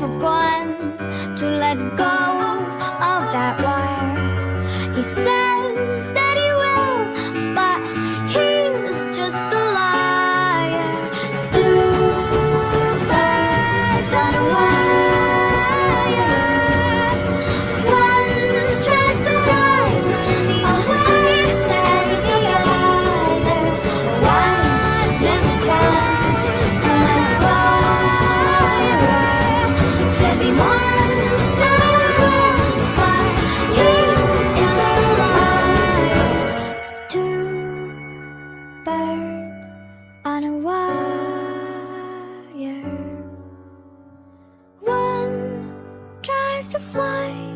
never going to let go of that wire. He says that he will, but he's just a liar. Two birds on a wire. One tries to fly away, says the other. One just comes from the fire. Says he wants that will, but he's just a liar. Two birds on a wire. One tries to fly